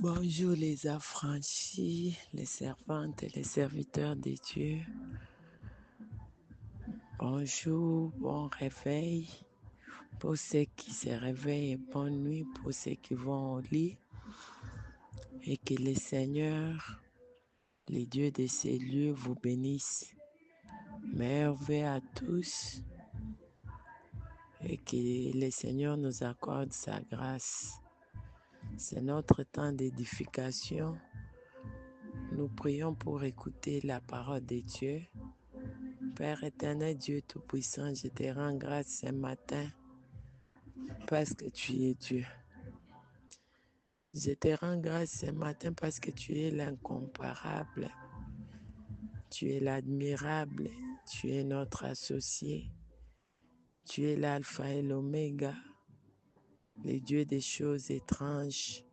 Bonjour les affranchis, les servantes et les serviteurs de Dieu. Bonjour, bon réveil pour ceux qui se réveillent et bonne nuit pour ceux qui vont au lit. Et que le Seigneur, les dieux de ces lieux, vous bénissent. Merveille à tous et que le Seigneur nous accorde sa grâce. C'est notre temps d'édification. Nous prions pour écouter la parole de Dieu. Père éternel, Dieu Tout-Puissant, je te rends grâce ce matin parce que tu es Dieu. Je te rends grâce ce matin parce que tu es l'incomparable, tu es l'admirable, tu es notre associé, tu es l'alpha et l'oméga, le Dieu des choses étranges.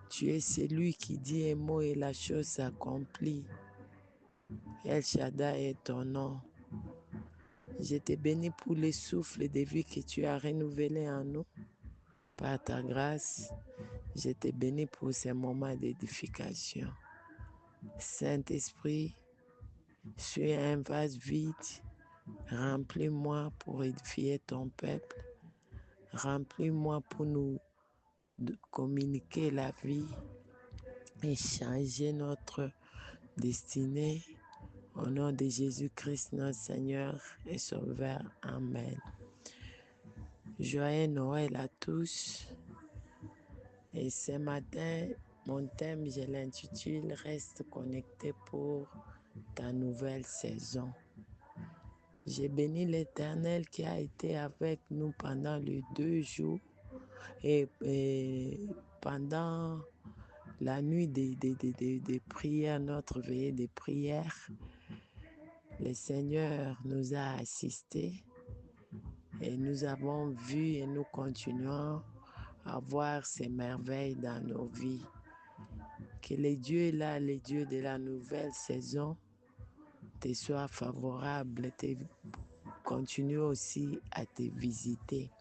Tu es celui qui dit un mot et la chose s'accomplit. El Shaddai est ton nom. Je te bénis pour le souffle de vie que tu as renouvelé en nous. Par ta grâce, je te bénis pour ces moments d'édification. Saint-Esprit, suis un vase vide, remplis-moi pour édifier ton peuple, remplis-moi pour nous communiquer la vie et changer notre destinée. Au nom de Jésus-Christ, notre Seigneur et Sauveur. Amen. Joyeux Noël à tous. Et ce matin, mon thème, je l'intitule « Reste connecté pour ta nouvelle saison ». J'ai béni l'Éternel qui a été avec nous pendant les 2 jours et pendant la nuit des prières, notre veillée de prières. Le Seigneur nous a assistés et nous avons vu et nous continuons à voir ces merveilles dans nos vies. Que les dieux là, les dieux de la nouvelle saison, te soient favorables, continue aussi à te visiter.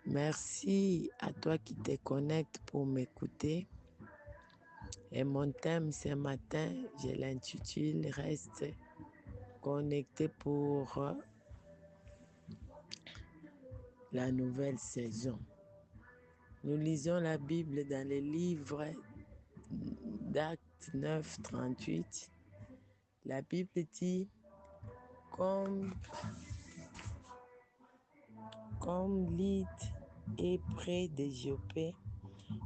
Merci à toi qui te connectes pour m'écouter. Et mon thème ce matin, je l'intitule « Reste connecté pour la nouvelle saison ». Nous lisons la Bible dans le livre d'Actes 9, 38. La Bible dit comme Lydie est près de Joppé,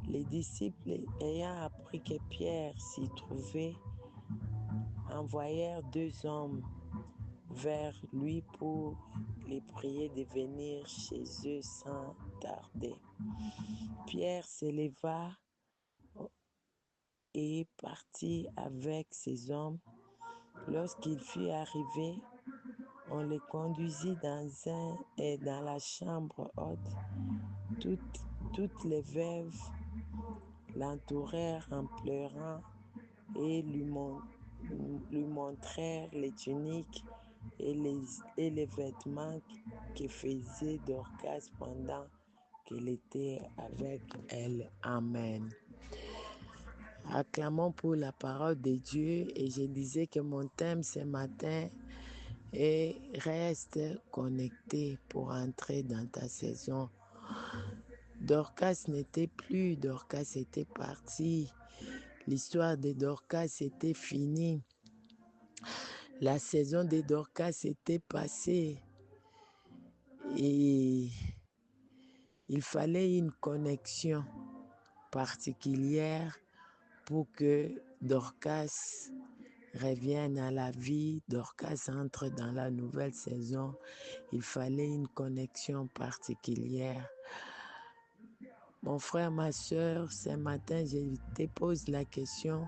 les disciples ayant appris que Pierre s'y trouvait, envoyèrent 2 hommes vers lui pour les prier de venir chez eux sans tarder. Pierre se leva et partit avec ces hommes. Lorsqu'il fut arrivé, on le conduisit dans la chambre haute. Toutes les veuves l'entourèrent en pleurant et lui montrèrent les tuniques et les vêtements que faisait Dorcas pendant qu'elle était avec elle. Amen. Acclamons pour la parole de Dieu et je disais que mon thème ce matin est « Reste connecté pour entrer dans ta saison ». Dorcas n'était plus, Dorcas était partie. L'histoire de Dorcas était finie. La saison de Dorcas était passée. Et il fallait une connexion particulière pour que Dorcas revienne à la vie, Dorcas entre dans la nouvelle saison. Il fallait une connexion particulière. Mon frère, ma soeur, ce matin, je te pose la question,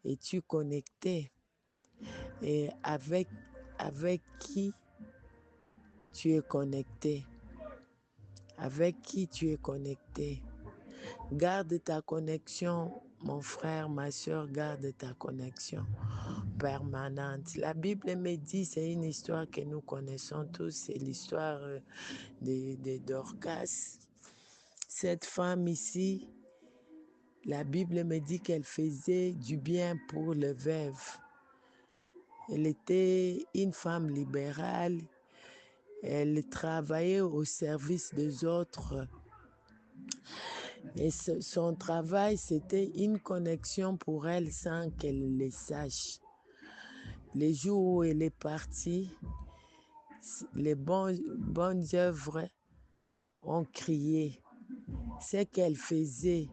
es-tu connecté? Et avec qui tu es connecté? Avec qui tu es connecté? Garde ta connexion, mon frère, ma soeur, garde ta connexion permanente. La Bible me dit, c'est une histoire que nous connaissons tous, c'est l'histoire de Dorcas. cette femme ici, la Bible me dit qu'elle faisait du bien pour les veuves. Elle était une femme libérale. Elle travaillait au service des autres. Et son travail, c'était une connexion pour elle sans qu'elle le sache. Les jours où elle est partie, les bonnes œuvres ont crié. Ce qu'elle faisait,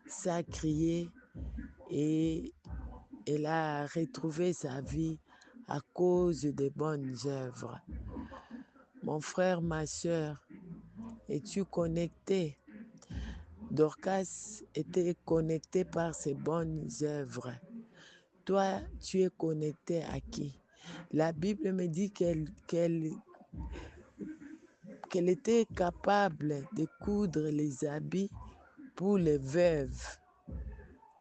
ça criait et elle a retrouvé sa vie à cause des bonnes œuvres. Mon frère, ma soeur, es-tu connecté? Dorcas était connectée par ses bonnes œuvres. Toi, tu es connecté à qui? La Bible me dit qu'elle était capable de coudre les habits pour les veuves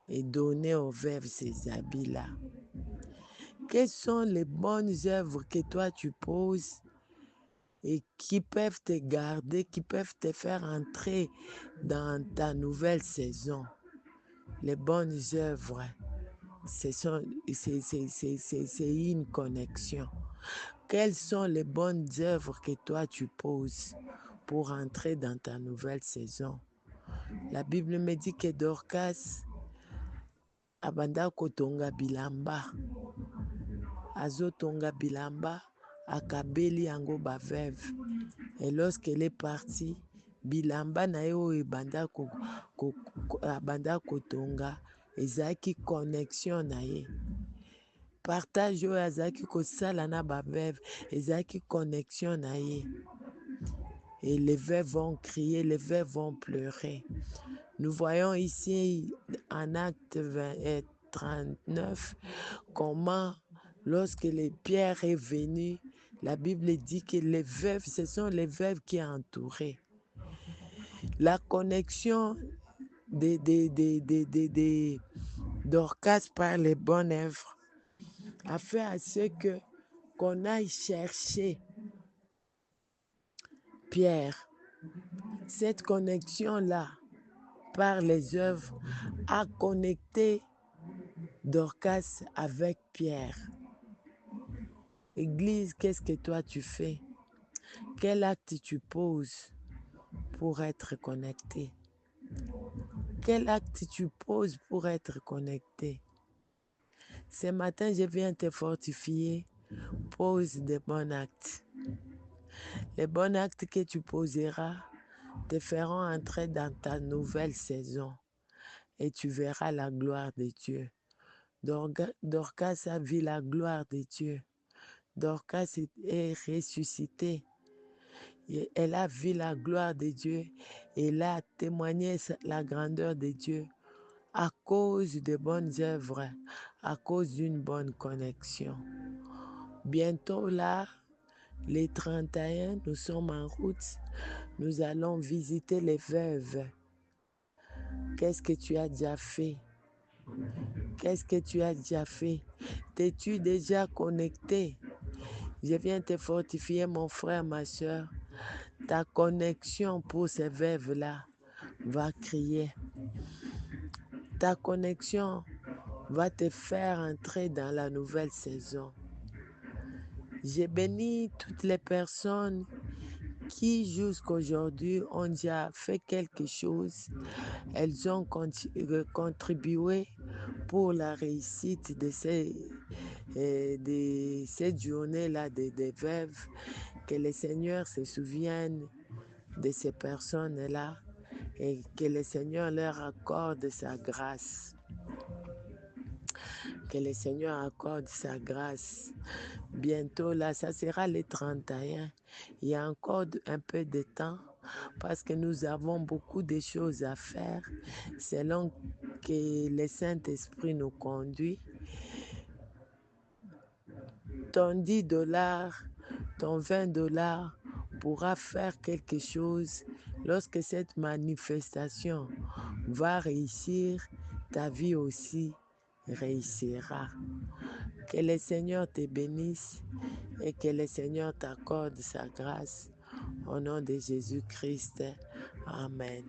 et donner aux veuves ces habits-là. Quelles sont les bonnes œuvres que toi tu poses et qui peuvent te garder, qui peuvent te faire entrer dans ta nouvelle saison? Les bonnes œuvres, c'est une connexion. Quelles sont les bonnes œuvres que toi tu poses pour entrer dans ta nouvelle saison? La Bible me dit que Dorcas abanda kotonga bilamba, azotonga bilamba, akabeli yango baveuve. Et lorsqu'elle est partie, bilamba na ye oyo abanda kotonga ezalaki connexion na ye. Partage oyo azalaki kosala na baveuve ezalaki connexion na ye. Et les veuves vont crier, les veuves vont pleurer. Nous voyons ici en acte 39 comment, lorsque Pierre est venu, la Bible dit que les veuves, ce sont les veuves qui ont entouré. La connexion de Dorcas par les bonnes œuvres a fait à ce qu'on aille chercher Pierre. Cette connexion-là, par les œuvres, a connecté Dorcas avec Pierre. Église, qu'est-ce que toi tu fais? Quel acte tu poses pour être connecté? Quel acte tu poses pour être connecté? Ce matin, je viens te fortifier. Pose des bons actes. Les bons actes que tu poseras te feront entrer dans ta nouvelle saison et tu verras la gloire de Dieu. Dorcas a vu la gloire de Dieu. Dorcas est ressuscitée. Elle a vu la gloire de Dieu. Elle a témoigné la grandeur de Dieu à cause de bonnes œuvres, à cause d'une bonne connexion. Bientôt là, les 31, nous sommes en route. Nous allons visiter les veuves. Qu'est-ce que tu as déjà fait? Qu'est-ce que tu as déjà fait? T'es-tu déjà connecté? Je viens te fortifier, mon frère, ma soeur. Ta connexion pour ces veuves-là va crier. Ta connexion va te faire entrer dans la nouvelle saison. J'ai béni toutes les personnes qui jusqu'aujourd'hui ont déjà fait quelque chose. Elles ont contribué pour la réussite de cette journée-là des veuves. Que le Seigneur se souvienne de ces personnes-là et que le Seigneur leur accorde sa grâce. Que le Seigneur accorde sa grâce. Bientôt, là, ça sera les 31. Il y a encore un peu de temps parce que nous avons beaucoup de choses à faire selon que le Saint-Esprit nous conduit. Ton 10$, ton 20$ pourra faire quelque chose. Lorsque cette manifestation va réussir, ta vie aussi réussira. Que le Seigneur te bénisse et que le Seigneur t'accorde sa grâce. Au nom de Jésus-Christ. Amen.